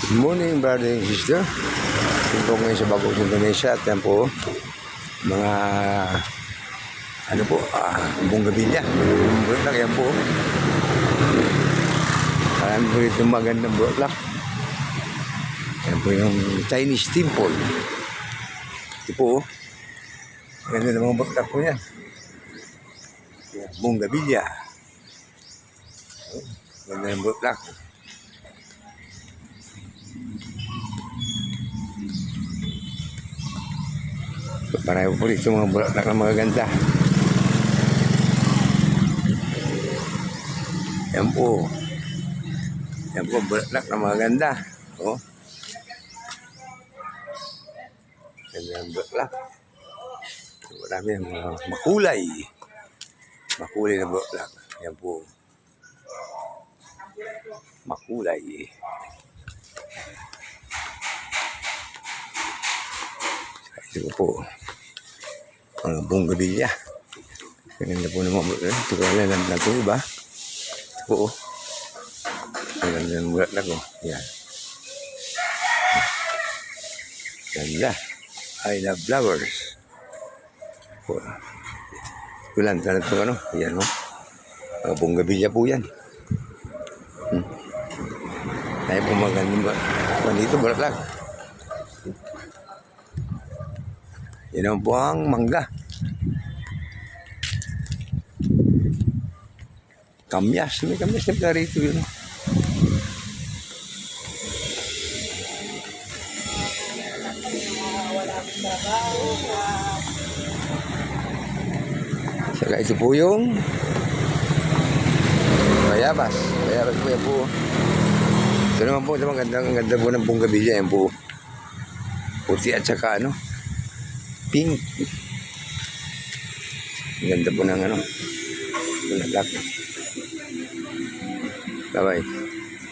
Morning, brother and sister. Ito ngayon sa Bagong Indonesia at yan po mga bonggabilya. Bulaklak yan po. Ayan po itong magandang bulaklak. Yan po yung Chinese temple. Ito po. Ganda ng mga bulaklak po yan. Bonggabilya. Ganda ng bulaklak. Marami po dito mga bulaklak na mga ganda. Yan po. Yan po bulaklak na mga ganda. Oh. Ganda ang bulaklak. Marami mga makulay. Makulay na bulaklak. Yan po. Makulay. Ito po. Mga bonggabilya. Ganda po naman. Ito ko alam na ito iba. Ito po. Ang ganda ng bulaklak ko. Yan. Ganda. I love flowers. Kulan sana ito ano. Yan o. Mga bonggabilya po yan. Ay po maganda. Dito bulaklak. Yan ang po ang mangga. Kamyas. May kamyas na rito yun. Saka ito po yung bayabas. Bayabas po yan po. Ito naman po. Ang ganda po ng bonggabilya. Yan po. Puti at saka ano. Pink. Ganda po ng ano. Bulaklak. Bye-bye.